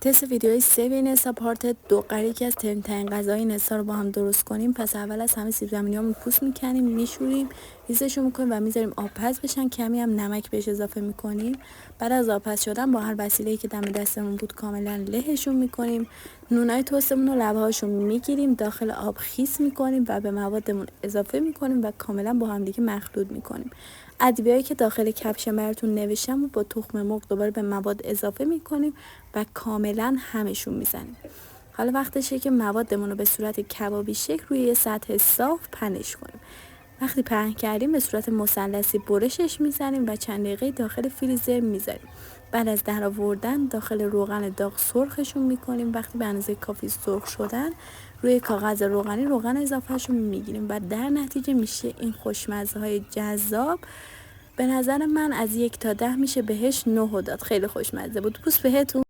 تست ویدیوی 3 نسا پارت 2 قراره یکی از ترین غذای نسا رو با هم درست کنیم. پس اول از همه سیب زمینیامون پوست میکنیم، میشوریم، ریزشون میکنیم و میذاریم آبپز بشن. کمی هم نمک بهش اضافه میکنیم. بعد از آبپز شدن با هر وسیله‌ای که دم دستمون بود کاملا لهشون میکنیم. نونای توستمون رو لبه‌هاشون میگیریم، داخل آب خیس میکنیم و به موادمون اضافه میکنیم و کاملا با هم دیگه مخلوط میکنیم. ادویه‌ای که داخل کپشن براتون نوشتم و با تخم مرغ دوباره به مواد اضافه میکنیم و کاملا همشون میزنیم. حالا وقتشه که موادمون رو به صورت کبابی شکل روی یه سطح صاف پهنش کنیم. وقتی پهن کردیم به صورت مثلثی برشش میزنیم و چند دقیقه داخل فریزر میذاریم. بعد از درآوردن داخل روغن داغ سرخشون میکنیم. وقتی به اندازه کافی سرخ شدن روی کاغذ روغنی روغن اضافهشون میگیریم و در نتیجه میشه این خوشمزه های جذاب. به نظر من از 1 تا 10 میشه بهش 9 داد. خیلی خوشمزه بود. پوست بهتون.